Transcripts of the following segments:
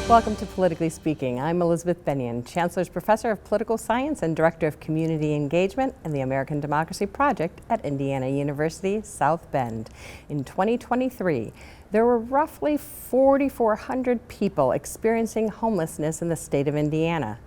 Welcome to Politically Speaking. I'm Elizabeth Bennion, Chancellor's Professor of Political Science and Director of Community Engagement and the American Democracy Project at Indiana University, South Bend. In 2023, there were roughly 4,400 people experiencing homelessness in the state of Indiana.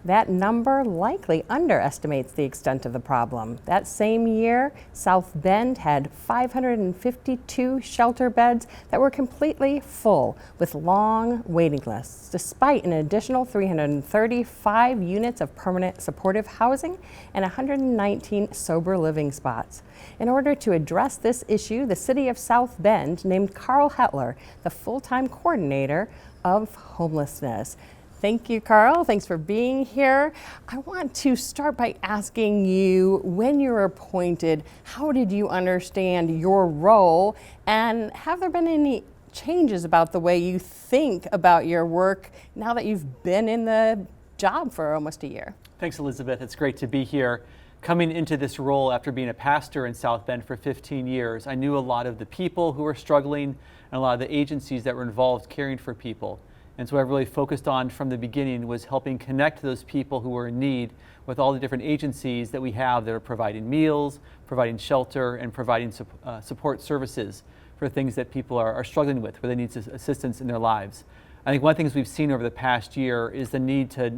That number likely underestimates the extent of the problem. That same year, South Bend had 552 shelter beds that were completely full with long waiting lists, despite an additional 335 units of permanent supportive housing and 119 sober living spots. In order to address this issue, the city of South Bend named Carl Hetler the full-time coordinator of homelessness. Thank you, Carl. Thanks for being here. I want to start by asking you, when you were appointed, how did you understand your role, and have there been any changes about the way you think about your work now that you've been in the job for almost a year? Thanks, Elizabeth. It's great to be here. Coming into this role after being a pastor in South Bend for 15 years, I knew a lot of the people who were struggling and a lot of the agencies that were involved caring for people. And so what I really focused on from the beginning was helping connect those people who were in need with all the different agencies that we have that are providing meals, providing shelter, and providing support services for things that people are struggling with, where they need assistance in their lives. I think one of the things we've seen over the past year is the need to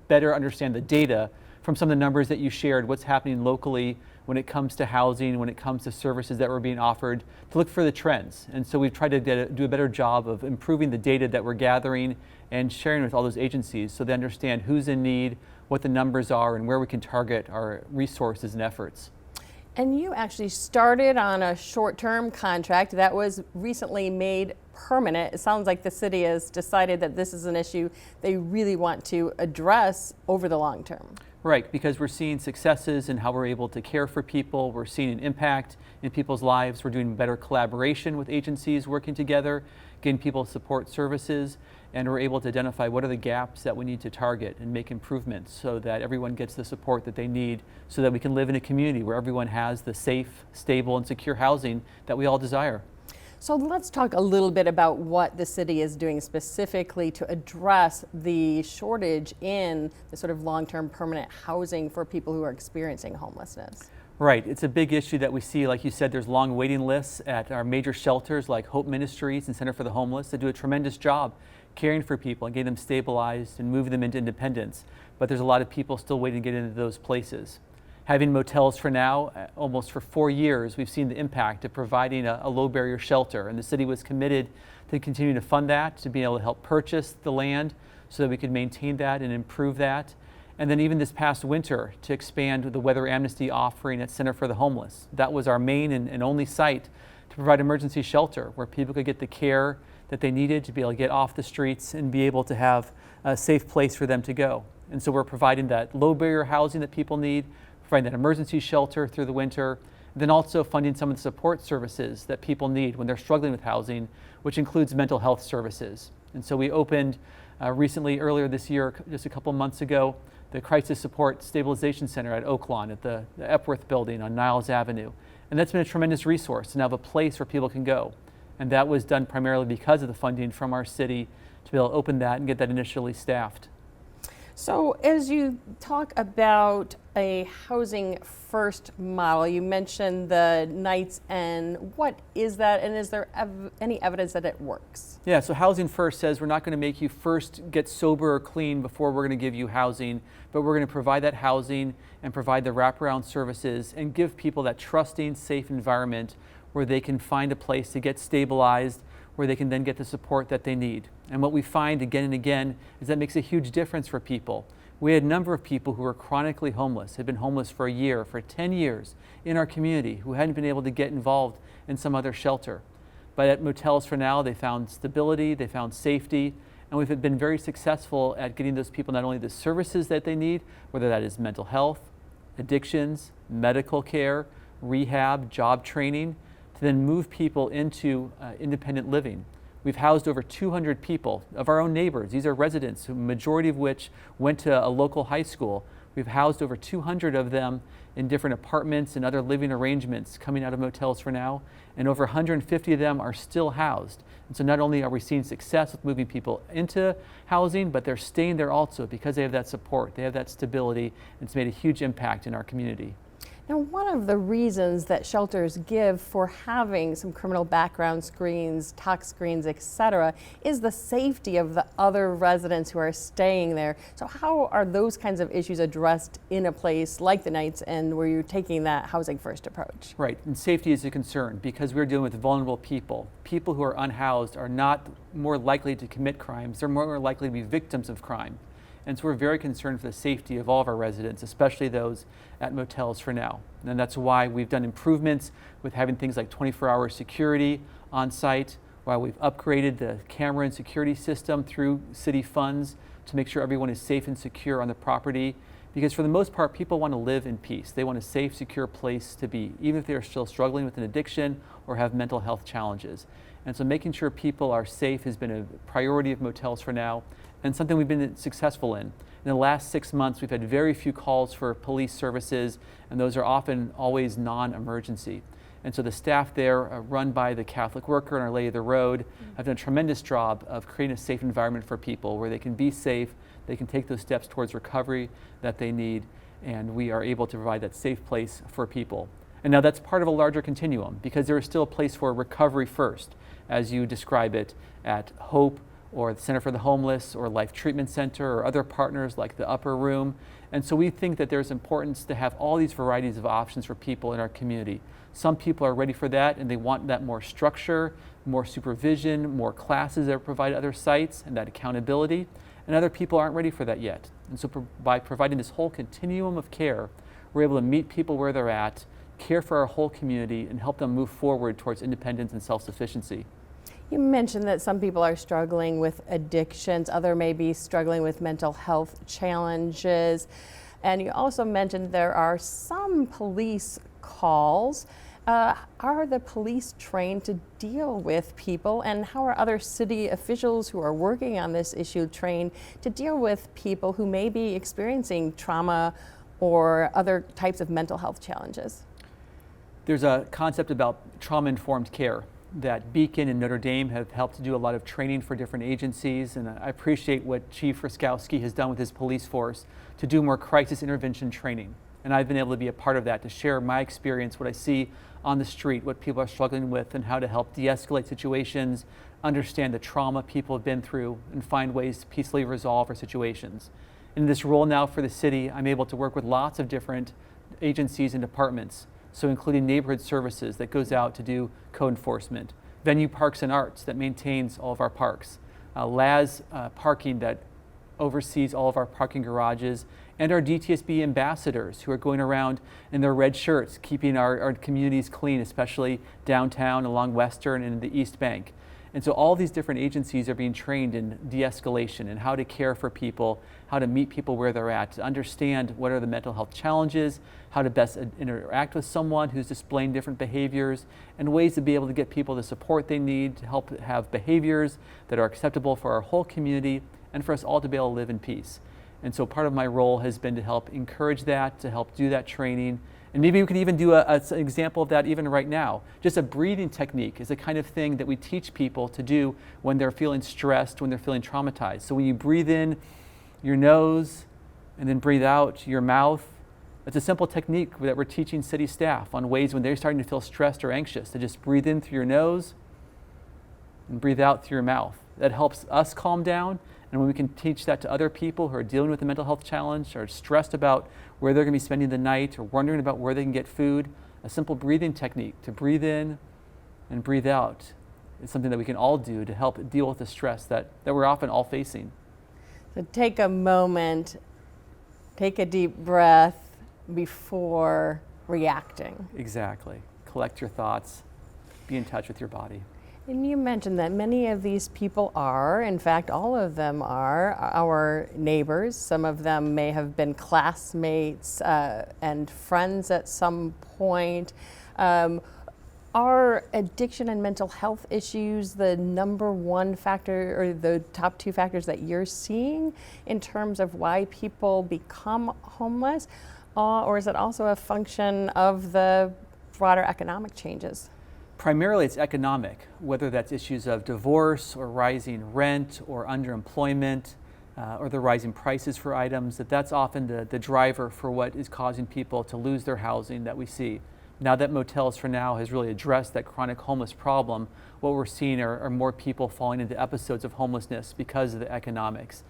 better understand the data from some of the numbers that you shared, what's happening locally when it comes to housing, when it comes to services that were being offered, to look for the trends. And so we've tried to do a better job of improving the data that we're gathering and sharing with all those agencies so they understand who's in need, what the numbers are, and where we can target our resources and efforts. And you actually started on a short-term contract that was recently made permanent. It sounds like the city has decided that this is an issue they really want to address over the long term. Right, because we're seeing successes in how we're able to care for people. We're seeing an impact in people's lives. We're doing better collaboration with agencies working together, getting people support services, and we're able to identify what are the gaps that we need to target and make improvements so that everyone gets the support that they need so that we can live in a community where everyone has the safe, stable, and secure housing that we all desire. So let's talk a little bit about what the city is doing specifically to address the shortage in the sort of long-term permanent housing for people who are experiencing homelessness. Right, it's a big issue that we see. Like you said, there's long waiting lists at our major shelters like Hope Ministries and Center for the Homeless that do a tremendous job caring for people and getting them stabilized and moving them into independence. But there's a lot of people still waiting to get into those places. Having Motels for Now, almost for 4 years, we've seen the impact of providing a low barrier shelter, and the city was committed to continue to fund that, to be able to help purchase the land so that we could maintain that and improve that. And then even this past winter, to expand the Weather Amnesty offering at Center for the Homeless. That was our main and only site to provide emergency shelter where people could get the care that they needed to be able to get off the streets and be able to have a safe place for them to go. And so we're providing that low barrier housing that people need, providing that emergency shelter through the winter, then also funding some of the support services that people need when they're struggling with housing, which includes mental health services. And so we opened recently, earlier this year, just a couple months ago, the Crisis Support Stabilization Center at Oaklawn at the Epworth building on Niles Avenue. And that's been a tremendous resource to have a place where people can go. And that was done primarily because of the funding from our city to be able to open that and get that initially staffed. So as you talk about a housing first model, you mentioned the Knights End. What is that, and is there any evidence that it works? Yeah, so Housing First says we're not going to make you first get sober or clean before we're going to give you housing, but we're going to provide that housing and provide the wraparound services and give people that trusting, safe environment where they can find a place to get stabilized, where they can then get the support that they need. And what we find again and again is that makes a huge difference for people. We had a number of people who were chronically homeless, had been homeless for a year, for 10 years in our community, who hadn't been able to get involved in some other shelter. But at Motels for Now, they found stability, they found safety, and we've been very successful at getting those people not only the services that they need, whether that is mental health, addictions, medical care, rehab, job training, to then move people into independent living. We've housed over 200 people of our own neighbors. These are residents, the majority of which went to a local high school, We've housed over 200 of them in different apartments and other living arrangements coming out of Motels for Now, and over 150 of them are still housed. And so not only are we seeing success with moving people into housing, but they're staying there also because they have that support, they have that stability, and it's made a huge impact in our community. Now, one of the reasons that shelters give for having some criminal background screens, tox screens, etc., is the safety of the other residents who are staying there. So how are those kinds of issues addressed in a place like the Knights End where you're taking that housing first approach? Right, and safety is a concern because we're dealing with vulnerable people. People who are unhoused are not more likely to commit crimes, they're more likely to be victims of crime. And so we're very concerned for the safety of all of our residents, especially those at Motels for Now. And that's why we've done improvements with having things like 24-hour security on site, while we've upgraded the camera and security system through city funds to make sure everyone is safe and secure on the property. Because for the most part, people want to live in peace. They want a safe, secure place to be, even if they're still struggling with an addiction or have mental health challenges. And so making sure people are safe has been a priority of Motels for Now, and something we've been successful in. In the last 6 months, we've had very few calls for police services, and those are often always non-emergency. And so the staff there, run by the Catholic Worker and Our Lady of the Road, have done a tremendous job of creating a safe environment for people where they can be safe, they can take those steps towards recovery that they need, and we are able to provide that safe place for people. And now that's part of a larger continuum because there is still a place for recovery first, as you describe it at Hope, or the Center for the Homeless, or Life Treatment Center, or other partners like the Upper Room. And so we think that there's importance to have all these varieties of options for people in our community. Some people are ready for that and they want that more structure, more supervision, more classes that are provided at other sites, and that accountability. And other people aren't ready for that yet. And so by providing this whole continuum of care, we're able to meet people where they're at, care for our whole community, and help them move forward towards independence and self-sufficiency. You mentioned that some people are struggling with addictions, others may be struggling with mental health challenges, and you also mentioned there are some police calls. Are the police trained to deal with people, and how are other city officials who are working on this issue trained to deal with people who may be experiencing trauma or other types of mental health challenges? There's a concept about trauma-informed care that Beacon and Notre Dame have helped to do a lot of training for different agencies, and I appreciate what Chief Ruskowski has done with his police force to do more crisis intervention training. And I've been able to be a part of that, to share my experience, what I see on the street, what people are struggling with, and how to help de-escalate situations, understand the trauma people have been through, and find ways to peacefully resolve our situations. In this role now for the city, I'm able to work with lots of different agencies and departments, so including neighborhood services that goes out to do code enforcement, Venue Parks and Arts that maintains all of our parks, LAS Parking that oversees all of our parking garages, and our DTSB ambassadors who are going around in their red shirts, keeping our communities clean, especially downtown, along Western, and the East Bank. And so all these different agencies are being trained in de-escalation and how to care for people, how to meet people where they're at, to understand what are the mental health challenges, how to best interact with someone who's displaying different behaviors, and ways to be able to get people the support they need to help have behaviors that are acceptable for our whole community and for us all to be able to live in peace. And so part of my role has been to help encourage that, to help do that training. And maybe we could even do an example of that even right now. Just a breathing technique is the kind of thing that we teach people to do when they're feeling stressed, when they're feeling traumatized. So when you breathe in your nose and then breathe out your mouth, it's a simple technique that we're teaching city staff on ways when they're starting to feel stressed or anxious to just breathe in through your nose and breathe out through your mouth. That helps us calm down. And when we can teach that to other people who are dealing with a mental health challenge or stressed about where they're going to be spending the night or wondering about where they can get food, a simple breathing technique to breathe in and breathe out is something that we can all do to help deal with the stress that we're often all facing. So take a moment, take a deep breath before reacting. Exactly. Collect your thoughts, be in touch with your body. And you mentioned that many of these people are, in fact, all of them are our neighbors. Some of them may have been classmates and friends at some point. Are addiction and mental health issues the number one factor or the top two factors that you're seeing in terms of why people become homeless? Or is it also a function of the broader economic changes? Primarily it's economic, whether that's issues of divorce or rising rent or underemployment or the rising prices for items, that's often the driver for what is causing people to lose their housing that we see. Now that Motels for Now has really addressed that chronic homeless problem, what we're seeing are more people falling into episodes of homelessness because of the economics.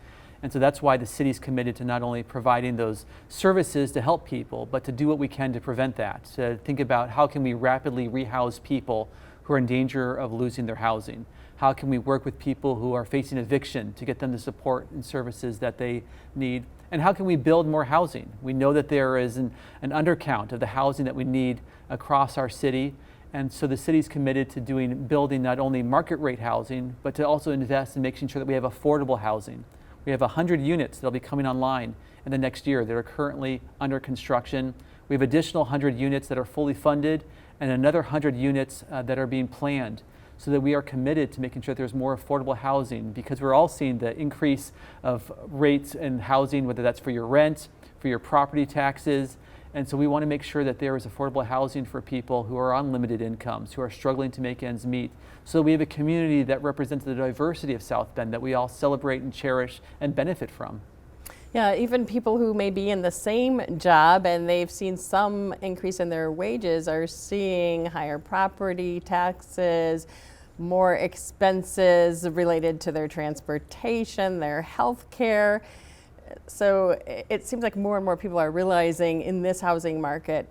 And so that's why the city's committed to not only providing those services to help people, but to do what we can to prevent that, to think about how can we rapidly rehouse people who are in danger of losing their housing. How can we work with people who are facing eviction to get them the support and services that they need? And how can we build more housing? We know that there is an undercount of the housing that we need across our city. And so the city's committed to building not only market rate housing, but to also invest in making sure that we have affordable housing. We have 100 units that'll be coming online in the next year that are currently under construction. We have additional 100 units that are fully funded and another 100 units that are being planned, so that we are committed to making sure there's more affordable housing, because we're all seeing the increase of rates in housing, whether that's for your rent, for your property taxes. And so we want to make sure that there is affordable housing for people who are on limited incomes, who are struggling to make ends meet, so that we have a community that represents the diversity of South Bend that we all celebrate and cherish and benefit from. Yeah, even people who may be in the same job and they've seen some increase in their wages are seeing higher property taxes, more expenses related to their transportation, their health care. So it seems like more and more people are realizing in this housing market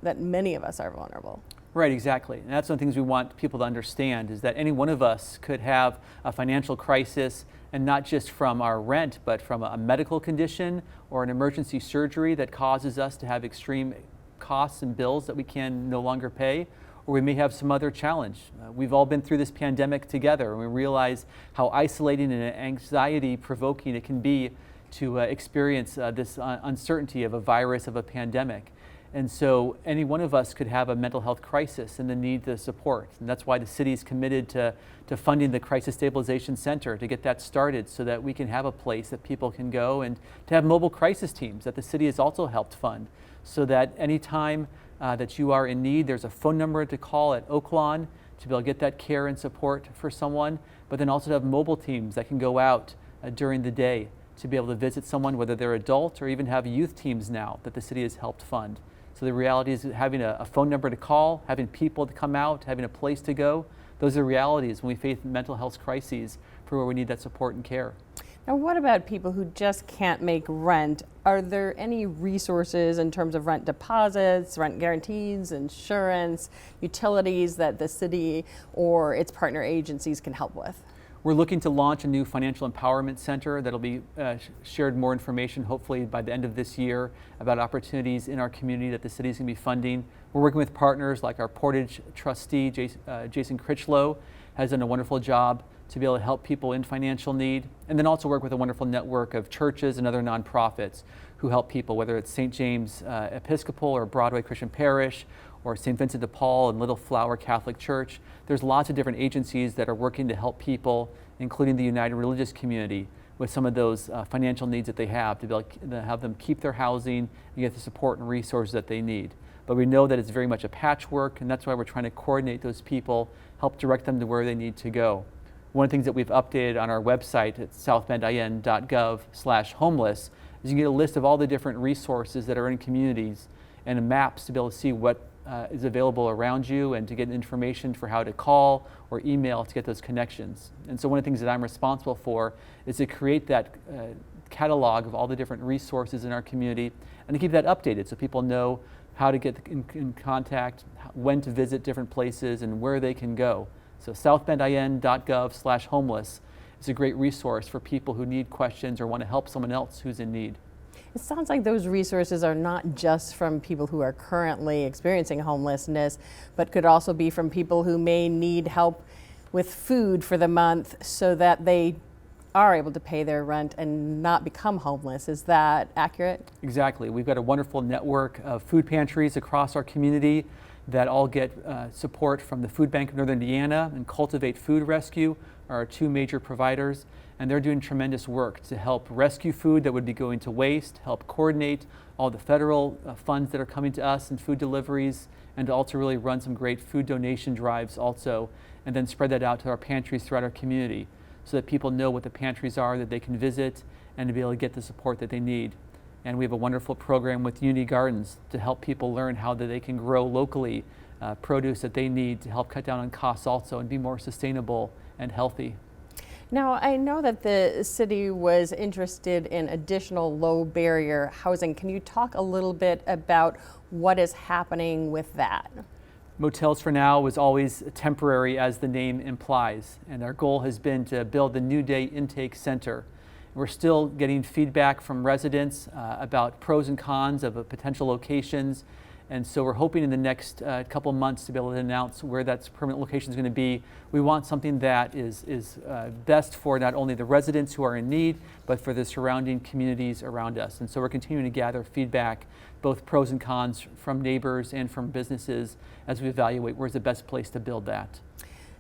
that many of us are vulnerable. Right, exactly. And that's one of the things we want people to understand, is that any one of us could have a financial crisis, and not just from our rent, but from a medical condition or an emergency surgery that causes us to have extreme costs and bills that we can no longer pay, or we may have some other challenge. We've all been through this pandemic together, and we realize how isolating and anxiety provoking it can be to experience this uncertainty of a virus, of a pandemic. And so any one of us could have a mental health crisis and the need to support. And that's why the city is committed to funding the Crisis Stabilization Center to get that started, so that we can have a place that people can go, and to have mobile crisis teams that the city has also helped fund, so that anytime that you are in need, there's a phone number to call at Oaklawn to be able to get that care and support for someone, but then also to have mobile teams that can go out during the day to be able to visit someone, whether they're adult, or even have youth teams now that the city has helped fund. So the reality is having a phone number to call, having people to come out, having a place to go. Those are realities when we face mental health crises for where we need that support and care. Now, what about people who just can't make rent? Are there any resources in terms of rent deposits, rent guarantees, insurance, utilities that the city or its partner agencies can help with? We're looking to launch a new financial empowerment center that'll be shared more information hopefully by the end of this year about opportunities in our community that the city is going to be funding. We're working with partners like our Portage trustee, Jason Critchlow, has done a wonderful job to be able to help people in financial need, and then also work with a wonderful network of churches and other nonprofits who help people, whether it's St. James Episcopal or Broadway Christian Parish, or St. Vincent de Paul and Little Flower Catholic Church. There's lots of different agencies that are working to help people, including the United Religious Community, with some of those financial needs that they have, to be able to have them keep their housing and get the support and resources that they need. But we know that it's very much a patchwork, and that's why we're trying to coordinate those people, help direct them to where they need to go. One of the things that we've updated on our website at southbendin.gov/homeless is you can get a list of all the different resources that are in communities and maps to be able to see what is available around you, and to get information for how to call or email to get those connections. And so one of the things that I'm responsible for is to create that catalog of all the different resources in our community, and to keep that updated so people know how to get in contact, when to visit different places, and where they can go. So southbendin.gov/homeless is a great resource for people who need questions or want to help someone else who's in need. It sounds like those resources are not just from people who are currently experiencing homelessness, but could also be from people who may need help with food for the month, so that they are able to pay their rent and not become homeless. Is that accurate? Exactly. We've got a wonderful network of food pantries across our community that all get support from the Food Bank of Northern Indiana and Cultivate Food Rescue are our two major providers. And they're doing tremendous work to help rescue food that would be going to waste, help coordinate all the federal funds that are coming to us and food deliveries, and to also really run some great food donation drives also, and then spread that out to our pantries throughout our community so that people know what the pantries are that they can visit and to be able to get the support that they need. And we have a wonderful program with Unity Gardens to help people learn how that they can grow locally produce that they need to help cut down on costs also and be more sustainable and healthy. Now, I know that the city was interested in additional low barrier housing. Can you talk a little bit about what is happening with that? Motels for Now was always temporary, as the name implies, and our goal has been to build the New Day Intake Center. We're still getting feedback from residents about pros and cons of potential locations, and so we're hoping in the next couple months to be able to announce where that permanent location is going to be. We want something that is best for not only the residents who are in need, but for the surrounding communities around us. And so we're continuing to gather feedback, both pros and cons, from neighbors and from businesses as we evaluate where's the best place to build that.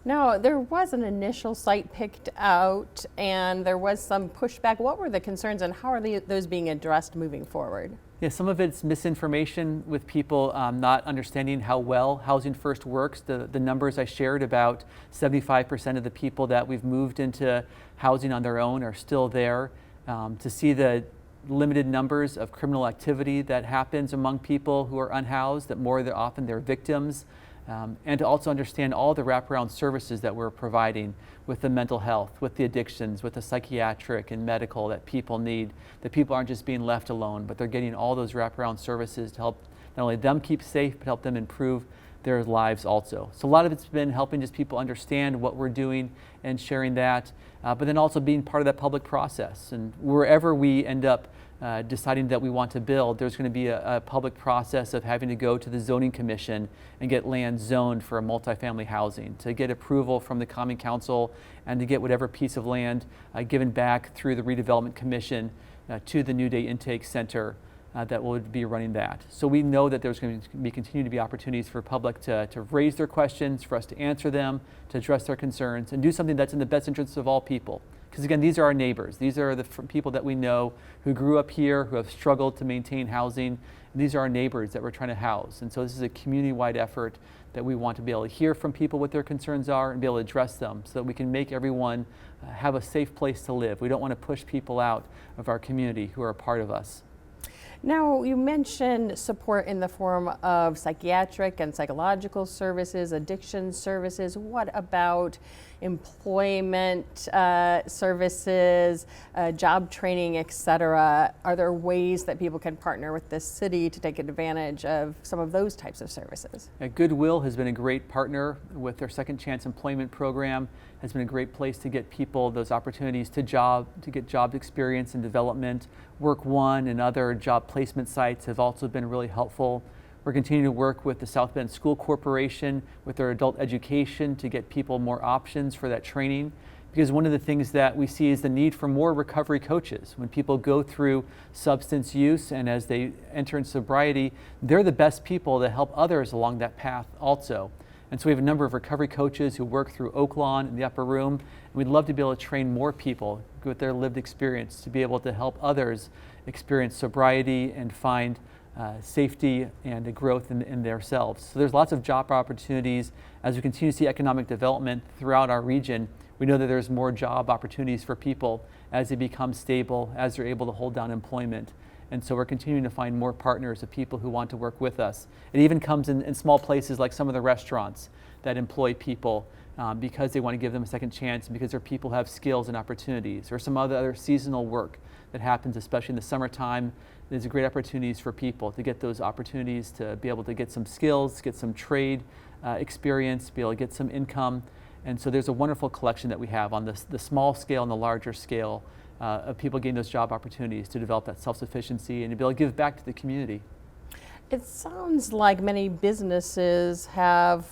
Now, there was an initial site picked out and there was some pushback. What were the concerns and how are those being addressed moving forward? Yeah, some of it's misinformation with people not understanding how well Housing First works. The numbers I shared, about 75% of the people that we've moved into housing on their own are still there. To see the limited numbers of criminal activity that happens among people who are unhoused, that more often they're victims. And to also understand all the wraparound services that we're providing with the mental health, with the addictions, with the psychiatric and medical that people need, that people aren't just being left alone, but they're getting all those wraparound services to help not only them keep safe, but help them improve their lives also. So a lot of it's been helping just people understand what we're doing and sharing that, but then also being part of that public process. And wherever we end up deciding that we want to build, there's going to be a public process of having to go to the zoning commission and get land zoned for a multifamily housing, to get approval from the Common Council and to get whatever piece of land given back through the redevelopment commission to the New Day Intake Center that will be running that. So we know that there's going to be continue to be opportunities for public to raise their questions, for us to answer them, to address their concerns, and do something that's in the best interest of all people. Because again, these are our neighbors. These are the people that we know who grew up here, who have struggled to maintain housing. And these are our neighbors that we're trying to house. And so this is a community-wide effort that we want to be able to hear from people what their concerns are and be able to address them so that we can make everyone have a safe place to live. We don't want to push people out of our community who are a part of us. Now, you mentioned support in the form of psychiatric and psychological services, addiction services. What about employment services, job training, etc.? Are there ways that people can partner with the city to take advantage of some of those types of services? Goodwill has been a great partner with their Second Chance Employment Program. Has been a great place to get people those opportunities to get job experience and development. Work One and other job placement sites have also been really helpful. We're continuing to work with the South Bend School Corporation with their adult education to get people more options for that training. Because one of the things that we see is the need for more recovery coaches. When people go through substance use and as they enter in sobriety, they're the best people to help others along that path also. And so we have a number of recovery coaches who work through Oaklawn in the upper room. And we'd love to be able to train more people with their lived experience to be able to help others experience sobriety and find safety and a growth in themselves. So there's lots of job opportunities. As we continue to see economic development throughout our region, we know that there's more job opportunities for people as they become stable, as they're able to hold down employment. And so we're continuing to find more partners of people who want to work with us. It even comes in small places like some of the restaurants that employ people because they want to give them a second chance, because their people have skills and opportunities, or some other seasonal work that happens, especially in the summertime. There's great opportunities for people to get those opportunities to be able to get some skills, get some trade experience, be able to get some income. And so there's a wonderful collection that we have on the small scale and the larger scale of people getting those job opportunities to develop that self-sufficiency and to be able to give back to the community. It sounds like many businesses have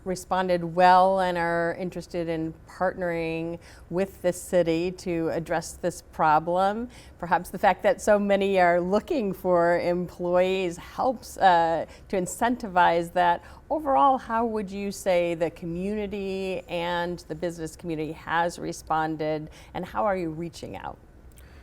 responded well and are interested in partnering with the city to address this problem. Perhaps the fact that so many are looking for employees helps to incentivize that. Overall, how would you say the community and the business community has responded, and how are you reaching out?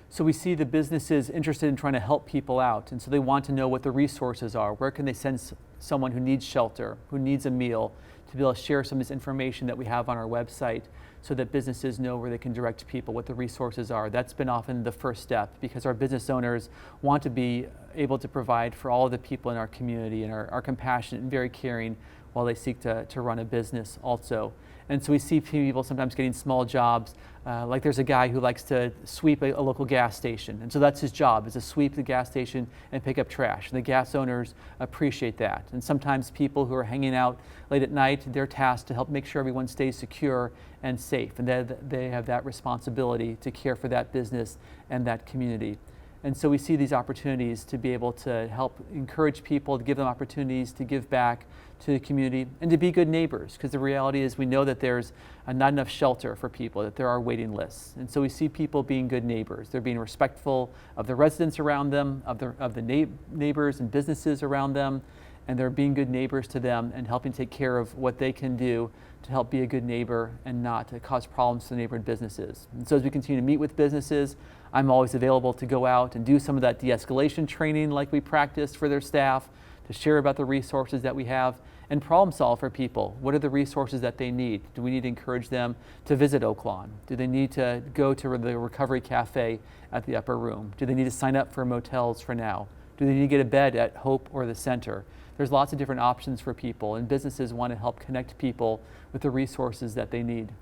So we see the businesses interested in trying to help people out, and so they want to know what the resources are. Where can they send someone who needs shelter, who needs a meal, to be able to share some of this information that we have on our website so that businesses know where they can direct people, what the resources are. That's been often the first step, because our business owners want to be able to provide for all of the people in our community and are compassionate and very caring while they seek to run a business also. And so we see people sometimes getting small jobs, like there's a guy who likes to sweep a local gas station. And so that's his job, is to sweep the gas station and pick up trash. And the gas owners appreciate that. And sometimes people who are hanging out late at night, they're tasked to help make sure everyone stays secure and safe. And they have that responsibility to care for that business and that community. And so we see these opportunities to be able to help encourage people, to give them opportunities to give back to the community and to be good neighbors, because the reality is we know that there's not enough shelter for people, that there are waiting lists. And so we see people being good neighbors. They're being respectful of the residents around them, of the neighbors and businesses around them, and they're being good neighbors to them and helping take care of what they can do to help be a good neighbor and not to cause problems to the neighborhood businesses. And so as we continue to meet with businesses, I'm always available to go out and do some of that de-escalation training like we practiced for their staff, to share about the resources that we have and problem solve for people. What are the resources that they need? Do we need to encourage them to visit Oaklawn? Do they need to go to the Recovery Cafe at the Upper Room? Do they need to sign up for motels for now? Do they need to get a bed at Hope or the Center? There's lots of different options for people, and businesses want to help connect people with the resources that they need.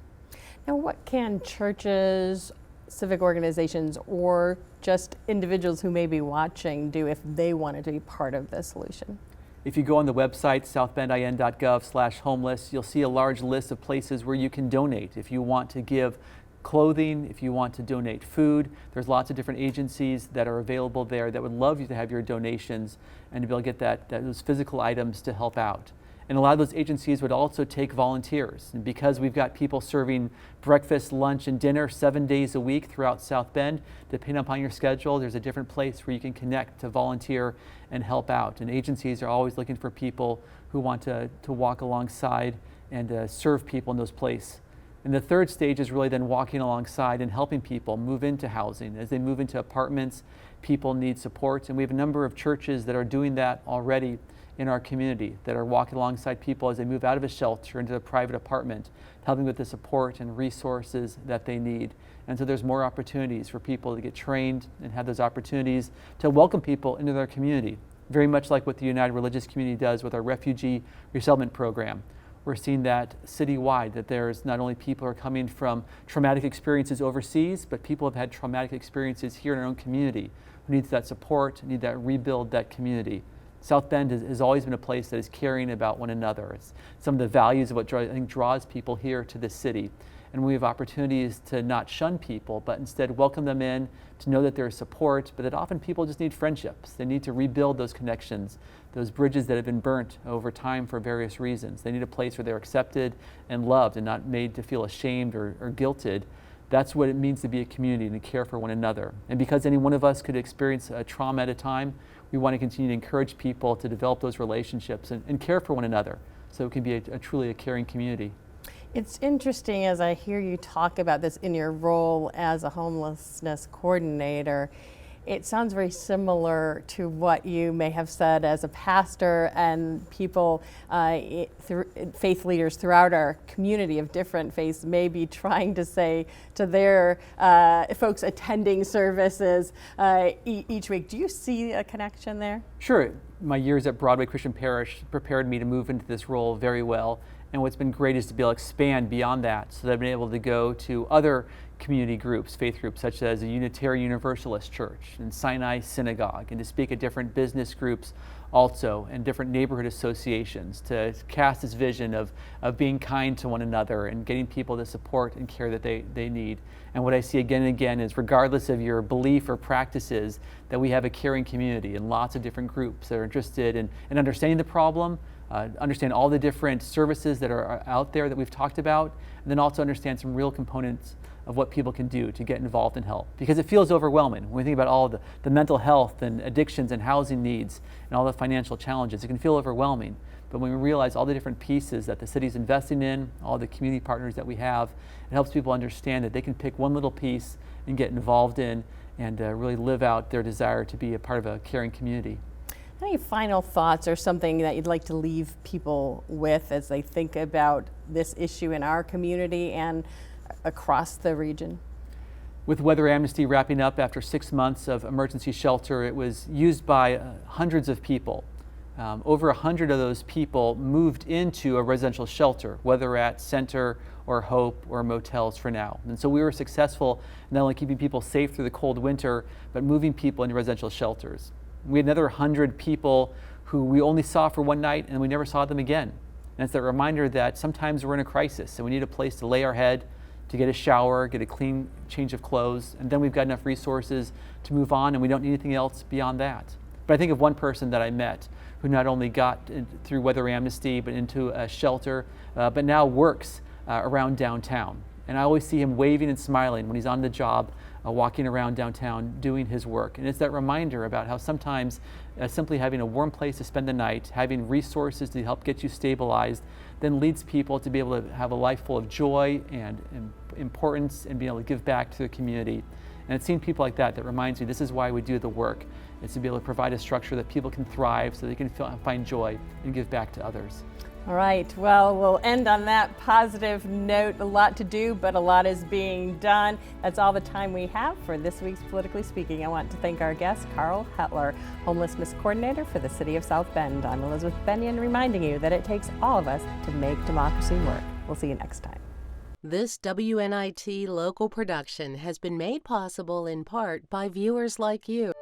Now, what can churches, civic organizations, or just individuals who may be watching do if they wanted to be part of the solution? If you go on the website, southbendin.gov/homeless, you'll see a large list of places where you can donate. If you want to give clothing, if you want to donate food, there's lots of different agencies that are available there that would love you to have your donations and to be able to get those physical items to help out. And a lot of those agencies would also take volunteers. And because we've got people serving breakfast, lunch, and dinner 7 days a week throughout South Bend, depending upon your schedule, there's a different place where you can connect to volunteer and help out. And agencies are always looking for people who want to walk alongside and serve people in those places. And the third stage is really then walking alongside and helping people move into housing. As they move into apartments, people need support. And we have a number of churches that are doing that already in our community, that are walking alongside people as they move out of a shelter into a private apartment, helping with the support and resources that they need. And so there's more opportunities for people to get trained and have those opportunities to welcome people into their community, very much like what the United Religious Community does with our refugee resettlement program. We're seeing that citywide, that there's not only people who are coming from traumatic experiences overseas, but people have had traumatic experiences here in our own community who needs that support, need that rebuild that community. South Bend has always been a place that is caring about one another. It's some of the values of what I think draws people here to this city. And we have opportunities to not shun people, but instead welcome them in, to know that there is support, but that often people just need friendships. They need to rebuild those connections, those bridges that have been burnt over time for various reasons. They need a place where they're accepted and loved and not made to feel ashamed or guilted. That's what it means to be a community and to care for one another. And because any one of us could experience a trauma at a time, we want to continue to encourage people to develop those relationships and care for one another so it can be truly a caring community. It's interesting as I hear you talk about this in your role as a homelessness coordinator. It sounds very similar to what you may have said as a pastor and people, faith leaders throughout our community of different faiths may be trying to say to their folks attending services each week. Do you see a connection there? Sure. My years at Broadway Christian Parish prepared me to move into this role very well. And what's been great is to be able to expand beyond that, so that I've been able to go to other community groups, faith groups, such as a Unitarian Universalist Church and Sinai Synagogue, and to speak at different business groups also, and different neighborhood associations to cast this vision of being kind to one another and getting people the support and care that they need. And what I see again and again is, regardless of your belief or practices, that we have a caring community and lots of different groups that are interested in understanding the problem, understand all the different services that are out there that we've talked about, and then also understand some real components of what people can do to get involved and help. Because it feels overwhelming when we think about all the mental health and addictions and housing needs and all the financial challenges. It can feel overwhelming. But when we realize all the different pieces that the city's investing in, all the community partners that we have, it helps people understand that they can pick one little piece and get involved in and really live out their desire to be a part of a caring community. Any final thoughts or something that you'd like to leave people with as they think about this issue in our community and across the region? With Weather Amnesty wrapping up after 6 months of emergency shelter, it was used by hundreds of people. Over 100 of those people moved into a residential shelter, whether at Center or Hope or motels for now. And so we were successful in not only keeping people safe through the cold winter, but moving people into residential shelters. We had another 100 people who we only saw for one night and we never saw them again. And it's that reminder that sometimes we're in a crisis and we need a place to lay our head, to get a shower, get a clean change of clothes, and then we've got enough resources to move on and we don't need anything else beyond that. But I think of one person that I met who not only got through Weather Amnesty but into a shelter, but now works around downtown. And I always see him waving and smiling when he's on the job, walking around downtown doing his work. And it's that reminder about how sometimes simply having a warm place to spend the night, having resources to help get you stabilized, then leads people to be able to have a life full of joy and importance and being able to give back to the community. And it's seeing people like that that reminds me this is why we do the work. It's to be able to provide a structure that people can thrive so they can find joy and give back to others. All right, well, we'll end on that positive note. A lot to do, but a lot is being done. That's all the time we have for this week's Politically Speaking. I want to thank our guest, Carl Hetler, Homelessness Coordinator for the City of South Bend. I'm Elizabeth Bennion, reminding you that it takes all of us to make democracy work. We'll see you next time. This WNIT local production has been made possible in part by viewers like you.